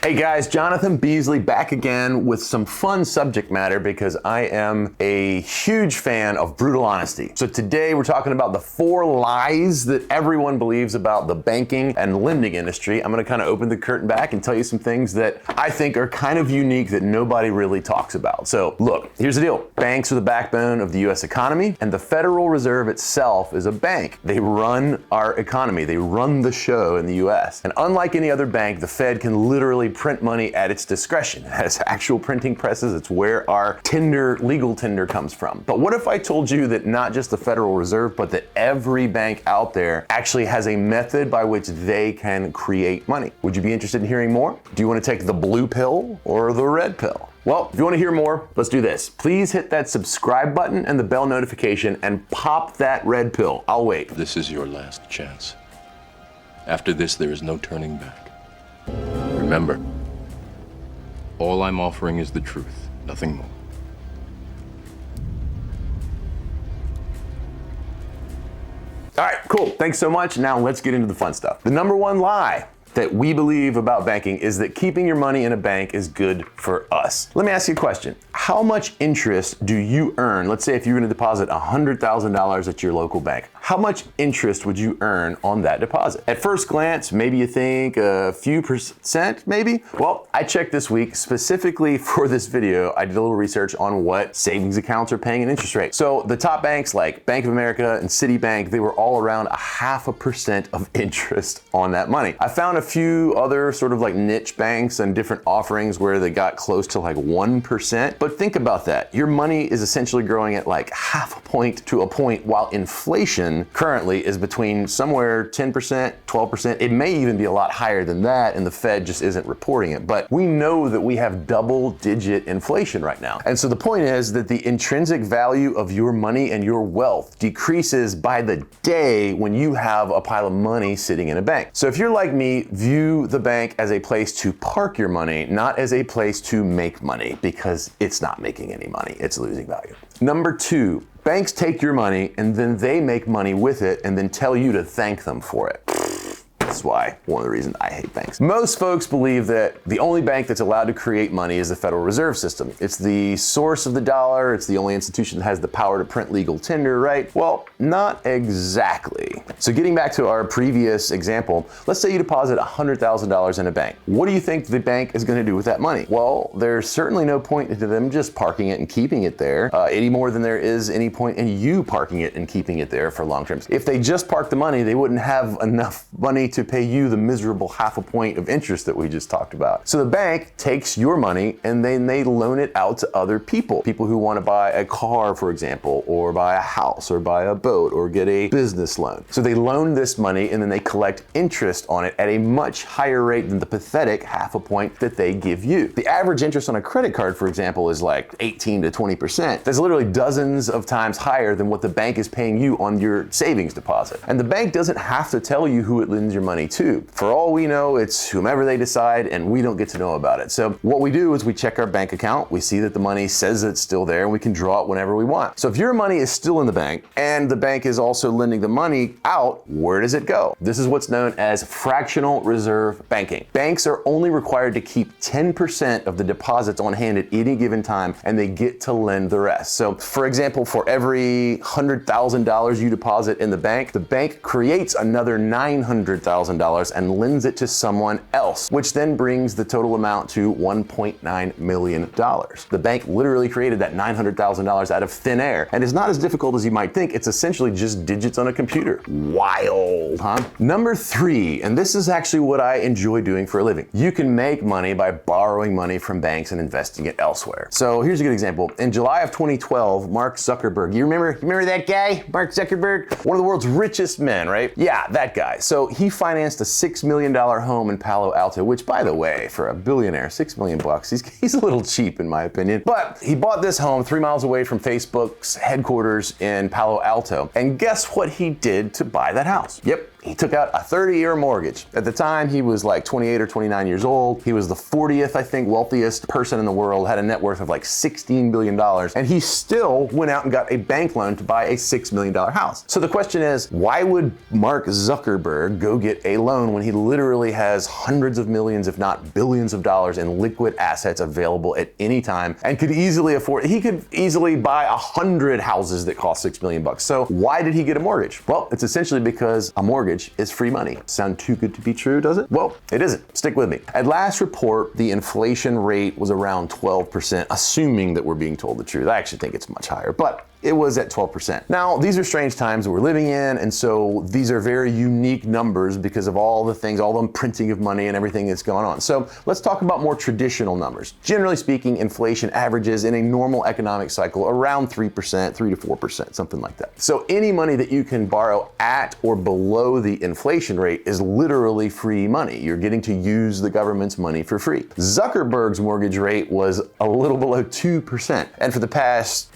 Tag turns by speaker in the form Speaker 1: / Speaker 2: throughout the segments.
Speaker 1: Hey guys, Jonathan Beasley back again with some fun subject matter because I am a huge fan of brutal honesty. So today we're talking about the 4 lies that everyone believes about the banking and lending industry. I'm going to kind of open the curtain back and tell you some things that I think are kind of unique that nobody really talks about. So look, here's the deal. Banks are the backbone of the US economy, and the Federal Reserve itself is a bank. They run our economy. They run the show in the US. And unlike any other bank, the Fed can literally print money at its discretion. It has actual printing presses. It's where our legal tender comes from. But what if I told you that not just the Federal Reserve, but that every bank out there actually has a method by which they can create money? Would you be interested in hearing more? Do you want to take the blue pill or the red pill? Well, if you want to hear more, let's do this. Please hit that subscribe button and the bell notification and pop that red pill. I'll wait.
Speaker 2: This is your last chance. After this, there is no turning back. Remember, all I'm offering is the truth, nothing more.
Speaker 1: All right, cool. Thanks so much. Now let's get into the fun stuff. The number 1 lie that we believe about banking is that keeping your money in a bank is good for us. Let me ask you a question. How much interest do you earn? Let's say if you're going to deposit $100,000 at your local bank, how much interest would you earn on that deposit? At first glance, maybe you think a few percent, maybe? Well, I checked this week specifically for this video. I did a little research on what savings accounts are paying an interest rate. So the top banks like Bank of America and Citibank, they were all around 0.5% of interest on that money. I found a few other sort of like niche banks and different offerings where they got close to like 1%. But think about that. Your money is essentially growing at like 0.5 point to a point, while inflation currently is between somewhere 10%, 12%. It may even be a lot higher than that, and the Fed just isn't reporting it. But we know that we have double-digit inflation right now. And so the point is that the intrinsic value of your money and your wealth decreases by the day when you have a pile of money sitting in a bank. So if you're like me, view the bank as a place to park your money, not as a place to make money, because it's not making any money. It's losing value. Number 2, banks take your money and then they make money with it and then tell you to thank them for it. That's why one of the reasons I hate banks. Most folks believe that the only bank that's allowed to create money is the Federal Reserve System. It's the source of the dollar. It's the only institution that has the power to print legal tender, right? Well, not exactly. So getting back to our previous example, let's say you deposit $100,000 in a bank. What do you think the bank is going to do with that money? Well, there's certainly no point into them just parking it and keeping it there any more than there is any point in you parking it and keeping it there for long term. If they just parked the money, they wouldn't have enough money to pay you the miserable 0.5 point of interest that we just talked about. So the bank takes your money and then they loan it out to other people who want to buy a car, for example, or buy a house or buy a boat or get a business loan. So they loan this money and then they collect interest on it at a much higher rate than the pathetic 0.5 point that they give you. The average interest on a credit card, for example, is like 18 to 20%. That's literally dozens of times higher than what the bank is paying you on your savings deposit. And the bank doesn't have to tell you who it lends your money to. For all we know, it's whomever they decide, and we don't get to know about it. So what we do is we check our bank account, we see that the money says it's still there, and we can draw it whenever we want. So if your money is still in the bank and the bank is also lending the money out, where does it go? This is what's known as fractional reserve banking. Banks are only required to keep 10% of the deposits on hand at any given time, and they get to lend the rest. So for example, for every $100,000 you deposit in the bank creates another $900,000 and lends it to someone else, which then brings the total amount to $1.9 million. The bank literally created that $900,000 out of thin air, and it's not as difficult as you might think. It's essentially just digits on a computer. Wild, huh? Number 3, and this is actually what I enjoy doing for a living. You can make money by borrowing money from banks and investing it elsewhere. So here's a good example. In July of 2012, Mark Zuckerberg, you remember that guy, Mark Zuckerberg? One of the world's richest men, right? Yeah, that guy. So he financed a $6 million home in Palo Alto, which, by the way, for a billionaire, $6 million bucks, he's a little cheap in my opinion. But he bought this home 3 miles away from Facebook's headquarters in Palo Alto. And guess what he did to buy that house? Yep, He took out a 30-year mortgage. At the time, he was like 28 or 29 years old. He was the 40th, I think, wealthiest person in the world, had a net worth of like $16 billion, and he still went out and got a bank loan to buy a $6 million house. So the question is, why would Mark Zuckerberg go get a loan when he literally has hundreds of millions, if not billions of dollars in liquid assets available at any time and could easily afford, he could easily buy 100 houses that cost $6 million bucks. So why did he get a mortgage? Well, it's essentially because a mortgage is free money. Sound too good to be true, does it? Well, it isn't. Stick with me. At last report, the inflation rate was around 12%, assuming that we're being told the truth. I actually think it's much higher, but it was at 12%. Now, these are strange times that we're living in, and so these are very unique numbers because of all the things, all the printing of money and everything that's going on. So let's talk about more traditional numbers. Generally speaking, inflation averages in a normal economic cycle around 3%, 3 to 4%, something like that. So any money that you can borrow at or below the inflation rate is literally free money. You're getting to use the government's money for free. Zuckerberg's mortgage rate was a little below 2%. And for the past,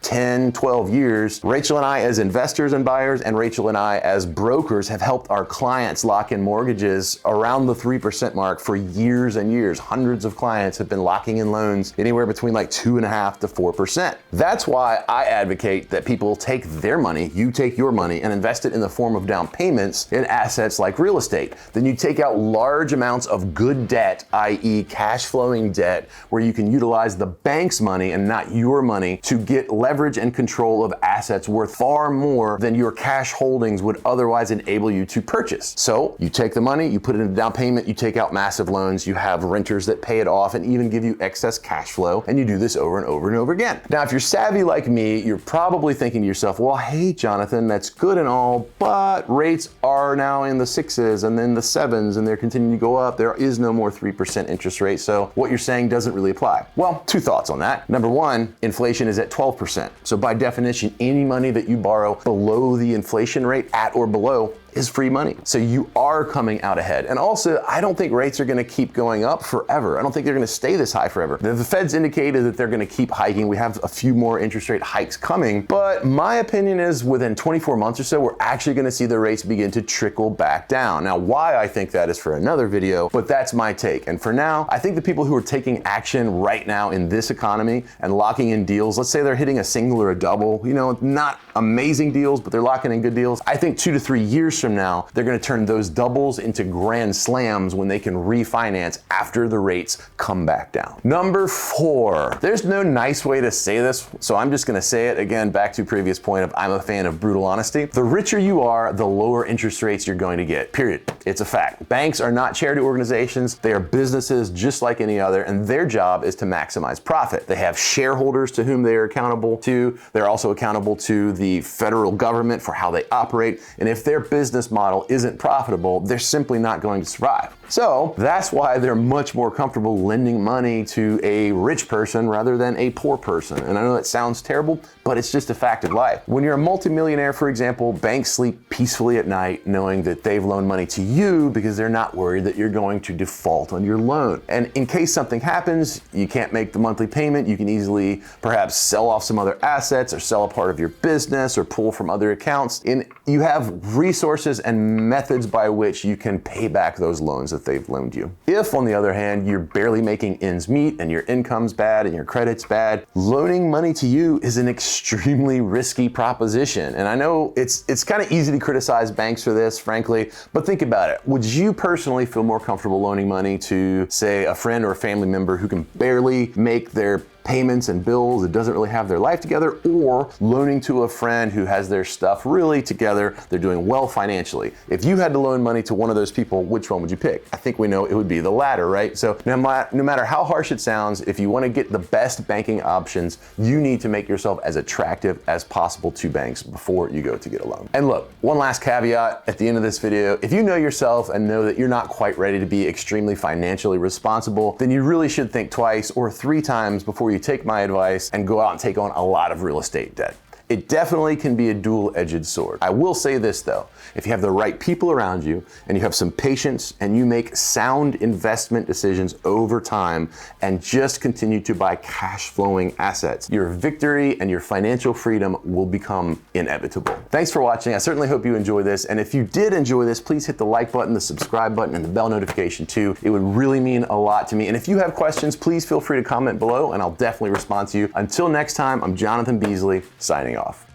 Speaker 1: 10, 12 years, Rachel and I as investors and buyers and Rachel and I as brokers have helped our clients lock in mortgages around the 3% mark for years and years. Hundreds of clients have been locking in loans anywhere between like 2.5% to 4%. That's why I advocate that people take their money, you take your money, and invest it in the form of down payments in assets like real estate. Then you take out large amounts of good debt, i.e. cash flowing debt, where you can utilize the bank's money and not your money to get leverage and control of assets worth far more than your cash holdings would otherwise enable you to purchase. So you take the money, you put it in a down payment, you take out massive loans, you have renters that pay it off and even give you excess cash flow, and you do this over and over and over again. Now, if you're savvy like me, you're probably thinking to yourself, well, hey, Jonathan, that's good and all, but rates are now in the 6s and then the 7s, and they're continuing to go up. There is no more 3% interest rate, so what you're saying doesn't really apply. Well, two thoughts on that. Number one, inflation is at 12%. So by definition, any money that you borrow below the inflation rate, at or below, is free money. So you are coming out ahead. And also, I don't think rates are gonna keep going up forever. I don't think they're gonna stay this high forever. The Fed's indicated that they're gonna keep hiking. We have a few more interest rate hikes coming, but my opinion is within 24 months or so, we're actually gonna see the rates begin to trickle back down. Now, why I think that is for another video, but that's my take. And for now, I think the people who are taking action right now in this economy and locking in deals, let's say they're hitting a single or a double, not amazing deals, but they're locking in good deals. I think 2 to 3 years from now, they're going to turn those doubles into grand slams when they can refinance after the rates come back down. Number 4, there's no nice way to say this, so I'm just going to say it again, back to previous point of I'm a fan of brutal honesty. The richer you are, the lower interest rates you're going to get, period. It's a fact. Banks are not charity organizations. They are businesses just like any other, and their job is to maximize profit. They have shareholders to whom they are accountable to. They're also accountable to the federal government for how they operate, and if their business model isn't profitable, they're simply not going to survive. So that's why they're much more comfortable lending money to a rich person rather than a poor person. And I know that sounds terrible, but it's just a fact of life. When you're a multimillionaire, for example, banks sleep peacefully at night knowing that they've loaned money to you because they're not worried that you're going to default on your loan. And in case something happens, you can't make the monthly payment, you can easily perhaps sell off some other assets or sell a part of your business or pull from other accounts. And you have resources and methods by which you can pay back those loans that they've loaned you. If, on the other hand, you're barely making ends meet and your income's bad and your credit's bad, loaning money to you is an extremely risky proposition. And I know it's kind of easy to criticize banks for this, frankly, but think about it. Would you personally feel more comfortable loaning money to, say, a friend or a family member who can barely make their payments and bills, that doesn't really have their life together, or loaning to a friend who has their stuff really together, they're doing well financially? If you had to loan money to one of those people, which one would you pick? I think we know it would be the latter, right? So no matter how harsh it sounds, if you want to get the best banking options, you need to make yourself as attractive as possible to banks before you go to get a loan. And look, one last caveat at the end of this video, if you know yourself and know that you're not quite ready to be extremely financially responsible, then you really should think twice or 3 times before you take my advice and go out and take on a lot of real estate debt. It definitely can be a dual-edged sword. I will say this though, if you have the right people around you and you have some patience and you make sound investment decisions over time and just continue to buy cash flowing assets, your victory and your financial freedom will become inevitable. Thanks for watching. I certainly hope you enjoy this. And if you did enjoy this, please hit the like button, the subscribe button, and the bell notification too. It would really mean a lot to me. And if you have questions, please feel free to comment below and I'll definitely respond to you. Until next time, I'm Jonathan Beasley, signing off.